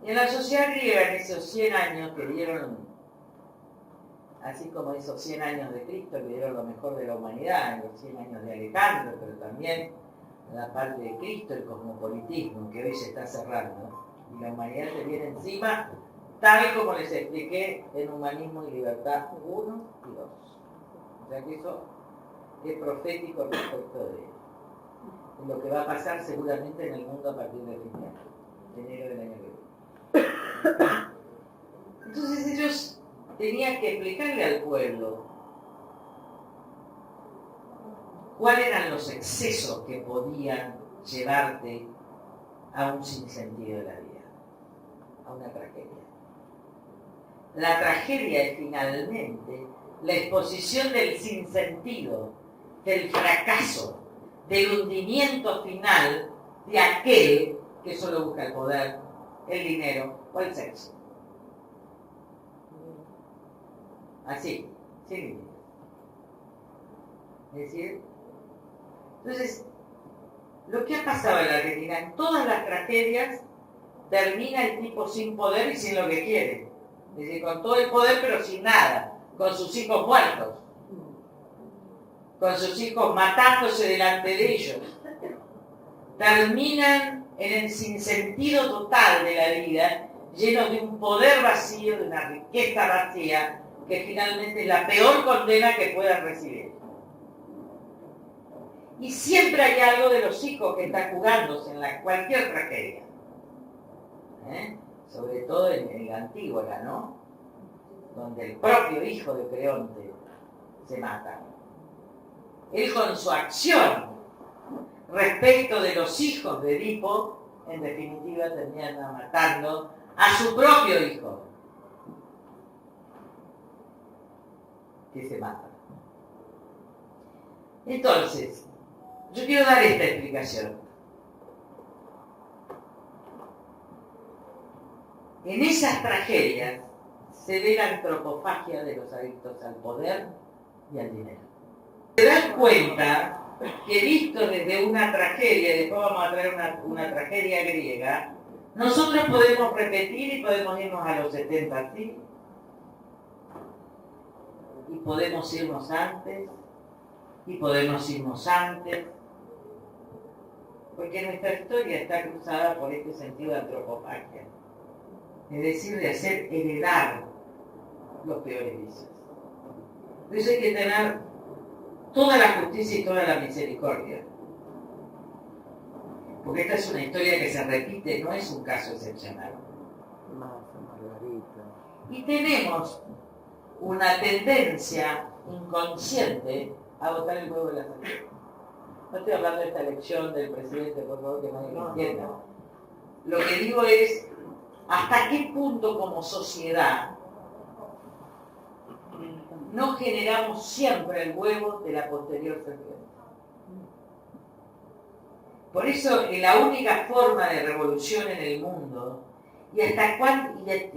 Y en la sociedad griega, en esos 100 años que dieron, así como esos 100 años de Cristo que dieron lo mejor de la humanidad, en los 100 años de Alejandro, pero también la parte de Cristo, el cosmopolitismo, que hoy se está cerrando, y la humanidad se viene encima, tal como les expliqué en Humanismo y Libertad 1 y 2. O sea que eso es profético respecto de lo que va a pasar seguramente en el mundo a partir del fin de enero del año que viene. Entonces ellos tenían que explicarle al pueblo cuáles eran los excesos que podían llevarte a un sinsentido de la vida, a una tragedia. La tragedia es finalmente la exposición del sinsentido, del fracaso, del hundimiento final de aquel que solo busca el poder, el dinero o el sexo. Así, sin límites. Es decir, entonces, lo que ha pasado en la Argentina, en todas las tragedias, termina el tipo sin poder y sin lo que quiere. Es decir, con todo el poder pero sin nada, con sus hijos muertos, con sus hijos matándose delante de ellos. Terminan en el sinsentido total de la vida, llenos de un poder vacío, de una riqueza vacía, que finalmente es la peor condena que puedan recibir. Y siempre hay algo de los hijos que está jugándose en cualquier tragedia. Sobre todo en la Antígona, ¿no? Donde el propio hijo de Creonte se mata. Él con su acción respecto de los hijos de Edipo, en definitiva termina matando a su propio hijo, que se mata. Entonces, yo quiero dar esta explicación. En esas tragedias se ve la antropofagia de los adictos al poder y al dinero. Se dan cuenta que visto desde una tragedia, después vamos a traer una tragedia griega, nosotros podemos repetir y podemos irnos a los 70, ¿sí? Y podemos irnos antes, y podemos irnos antes, porque nuestra historia está cruzada por este sentido de antropofagia, es decir, de hacer heredar los peores vicios. Por eso hay que tener toda la justicia y toda la misericordia, porque esta es una historia que se repite, no es un caso excepcional. Y tenemos una tendencia inconsciente a botar el huevo de la sangre. No estoy hablando de esta elección del presidente, por favor, que nadie me entienda. Lo que digo es, ¿hasta qué punto como sociedad no generamos siempre el huevo de la posterior serpiente? Por eso la única forma de revolución en el mundo, y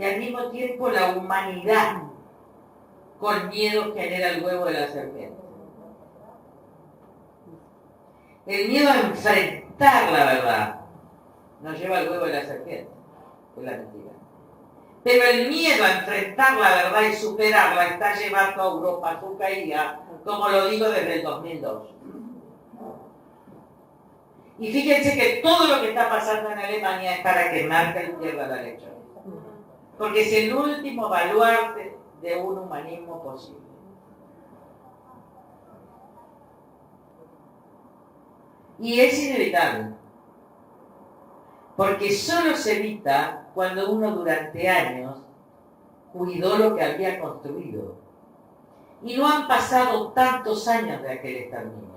al mismo tiempo la humanidad con miedo genera el huevo de la serpiente. El miedo a enfrentar la verdad nos lleva al huevo de la serpiente, es la mentira. Pero el miedo a enfrentar la verdad y superarla está llevando a Europa a su caída, como lo digo desde el 2002. Y fíjense que todo lo que está pasando en Alemania es para que Merkel pierda la elección. Porque es el último baluarte de un humanismo posible. Y es inevitable. Porque solo se evita cuando uno durante años cuidó lo que había construido. Y no han pasado tantos años de aquel exterminio.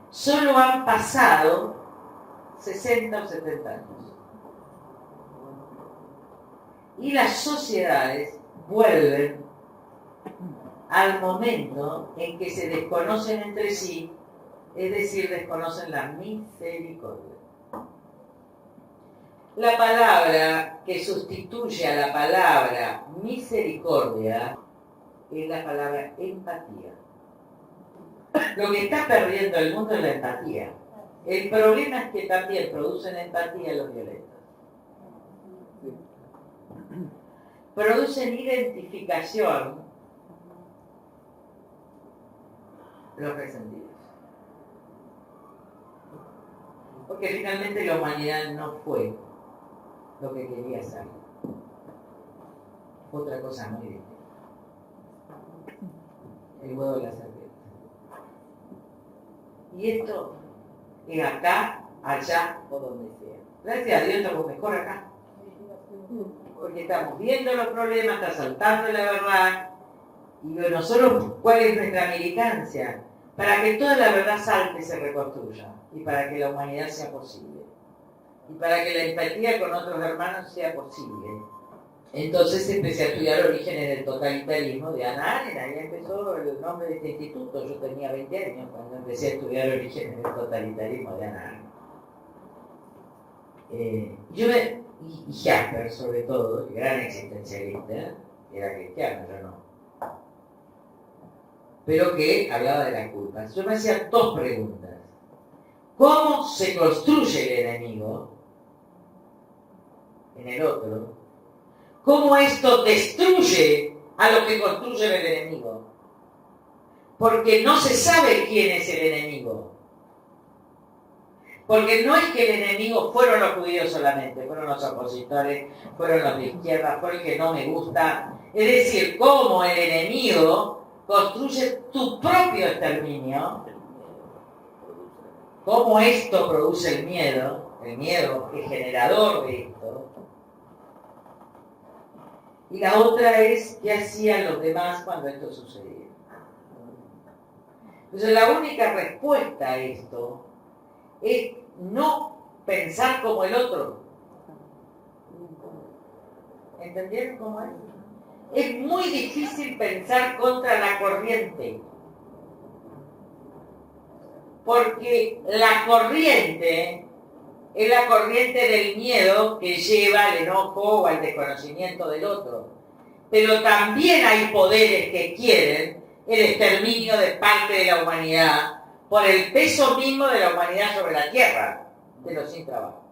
Solo han pasado 60 o 70 años. Y las sociedades vuelven al momento en que se desconocen entre sí, es decir, desconocen la misericordia. La palabra que sustituye a la palabra misericordia es la palabra empatía. Lo que está perdiendo el mundo es la empatía. El problema es que también producen empatía los violentos. producen identificación los resentidos. Porque finalmente la humanidad no fue lo que quería ser. Otra cosa muy distinta. El huevo de la serpiente. Y esto es acá, allá o donde sea. Gracias a Dios estamos mejor acá. Porque estamos viendo los problemas, está saltando la verdad. Y nosotros, ¿cuál es nuestra militancia? Para que toda la verdad salte y se reconstruya. Y para que la humanidad sea posible. Y para que la empatía con otros hermanos sea posible. Entonces empecé a estudiar orígenes del totalitarismo de Hannah Arendt. Ahí empezó el nombre de este instituto. Yo tenía 20 años cuando empecé a estudiar orígenes del totalitarismo de Hannah Arendt. Y Jasper, sobre todo, el gran existencialista, era cristiano, yo no. Pero que hablaba de las culpas. Yo me hacía dos preguntas. ¿Cómo se construye el enemigo en el otro? ¿Cómo esto destruye a lo que construye el enemigo? Porque no se sabe quién es el enemigo. Porque no es que el enemigo fueron los judíos solamente, fueron los opositores, fueron los de izquierda, fue el que no me gusta. Es decir, cómo el enemigo construye tu propio exterminio, cómo esto produce el miedo es generador de esto. Y la otra es qué hacían los demás cuando esto sucedía. Entonces la única respuesta a esto es no pensar como el otro. ¿Entendieron cómo es? Es muy difícil pensar contra la corriente. Porque la corriente es la corriente del miedo que lleva al enojo o al desconocimiento del otro. Pero también hay poderes que quieren el exterminio de parte de la humanidad por el peso mismo de la humanidad sobre la tierra, de los sin trabajo.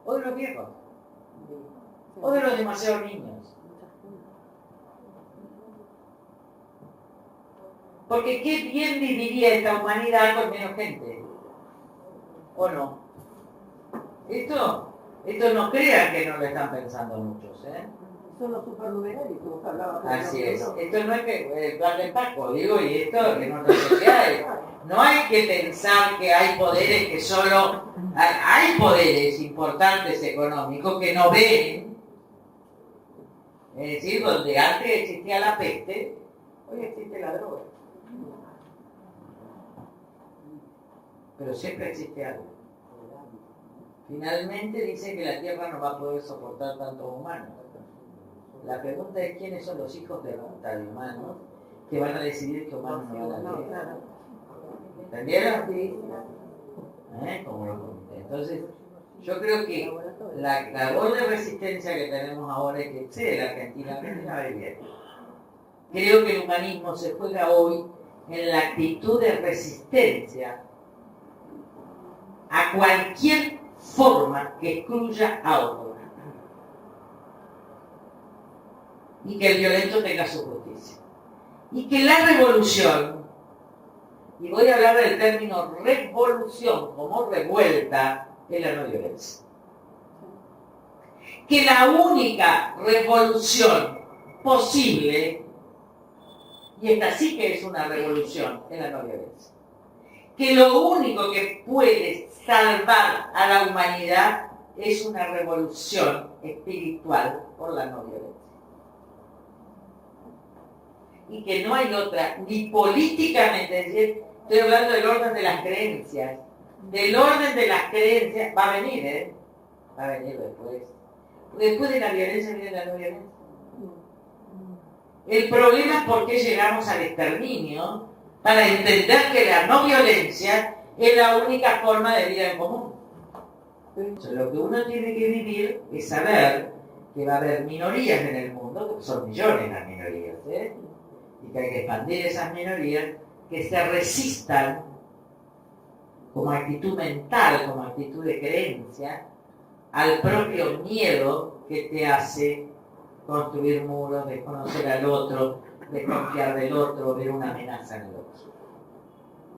O de los viejos. O de los demasiados niños. Porque qué bien viviría esta humanidad con menos gente. ¿O no? Esto no crean que no lo están pensando muchos, ¿eh? Son los supernuméricos, hablaba. Así es. Esto no es que el plan de Paco, digo, y esto que no sé qué hay. No hay que pensar que hay poderes que solo... Hay poderes importantes económicos que no ven. Es decir, donde antes existía la peste, hoy existe la droga. Pero siempre existe algo. Finalmente dicen que la Tierra no va a poder soportar tantos humanos. La pregunta es quiénes son los hijos de puta de humanos que van a decidir que humanos no van a vivir. ¿Entendieron? Como lo comenté. Entonces, yo creo que la labor de resistencia que tenemos ahora es que excede la Argentina va a ir bien. Creo que el humanismo se juega hoy en la actitud de resistencia a cualquier forma que excluya a otro. Y que el violento tenga su justicia. Y que la revolución, y voy a hablar del término revolución como revuelta, es la no violencia. Que la única revolución posible, y esta sí que es una revolución, es la no violencia. Que lo único que puede salvar a la humanidad es una revolución espiritual por la no violencia. Y que no hay otra, ni políticamente, es decir, estoy hablando del orden de las creencias. Del orden de las creencias, va a venir, va a venir después. Después de la violencia viene la no violencia. El problema es por qué llegamos al exterminio, para entender que la no violencia es la única forma de vida en común. Entonces, lo que uno tiene que vivir es saber que va a haber minorías en el mundo, que son millones las minorías, y que hay que expandir esas minorías, que se resistan como actitud mental, como actitud de creencia, al propio miedo que te hace construir muros, desconocer al otro, desconfiar del otro, ver una amenaza en el otro.